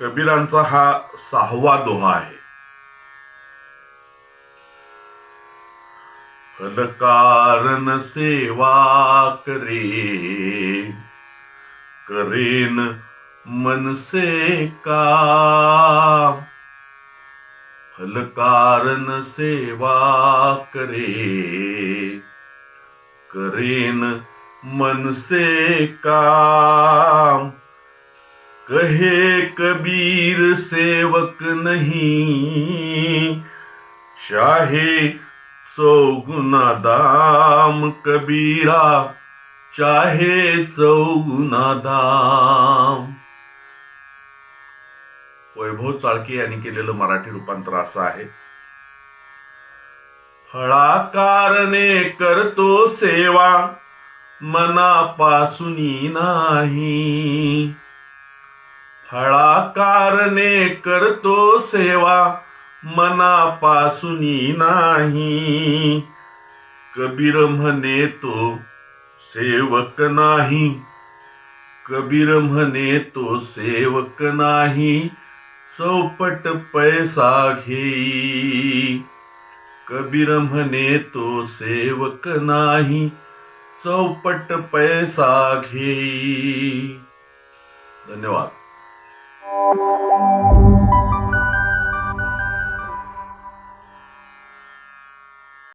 कबीरांचा हा 6वा दोहा आहे. फल कारण सेवा करे, करेन मन से काम. फल कारण सेवा करे, करेन मन से काम. कहे कबीर सेवक नहीं, चाहे 100 गुना दाम. कबीरा चाहे 100 गुना दाम. वैभव चाळके यांनी केलेलं मराठी रूपांतर असं आहे. फळाकारणे करतो सेवा, मनापासूनी नाही. फळाकारणे करतो सेवा, मनापासूनी नाही. कबीर म्हणे तो सेवक नाही, कबीर म्हणे तो सेवक नाही. चौपट पैसा घेई, कबीर म्हणे तो सेवक नाही. चौपट पैसा घेई. धन्यवाद.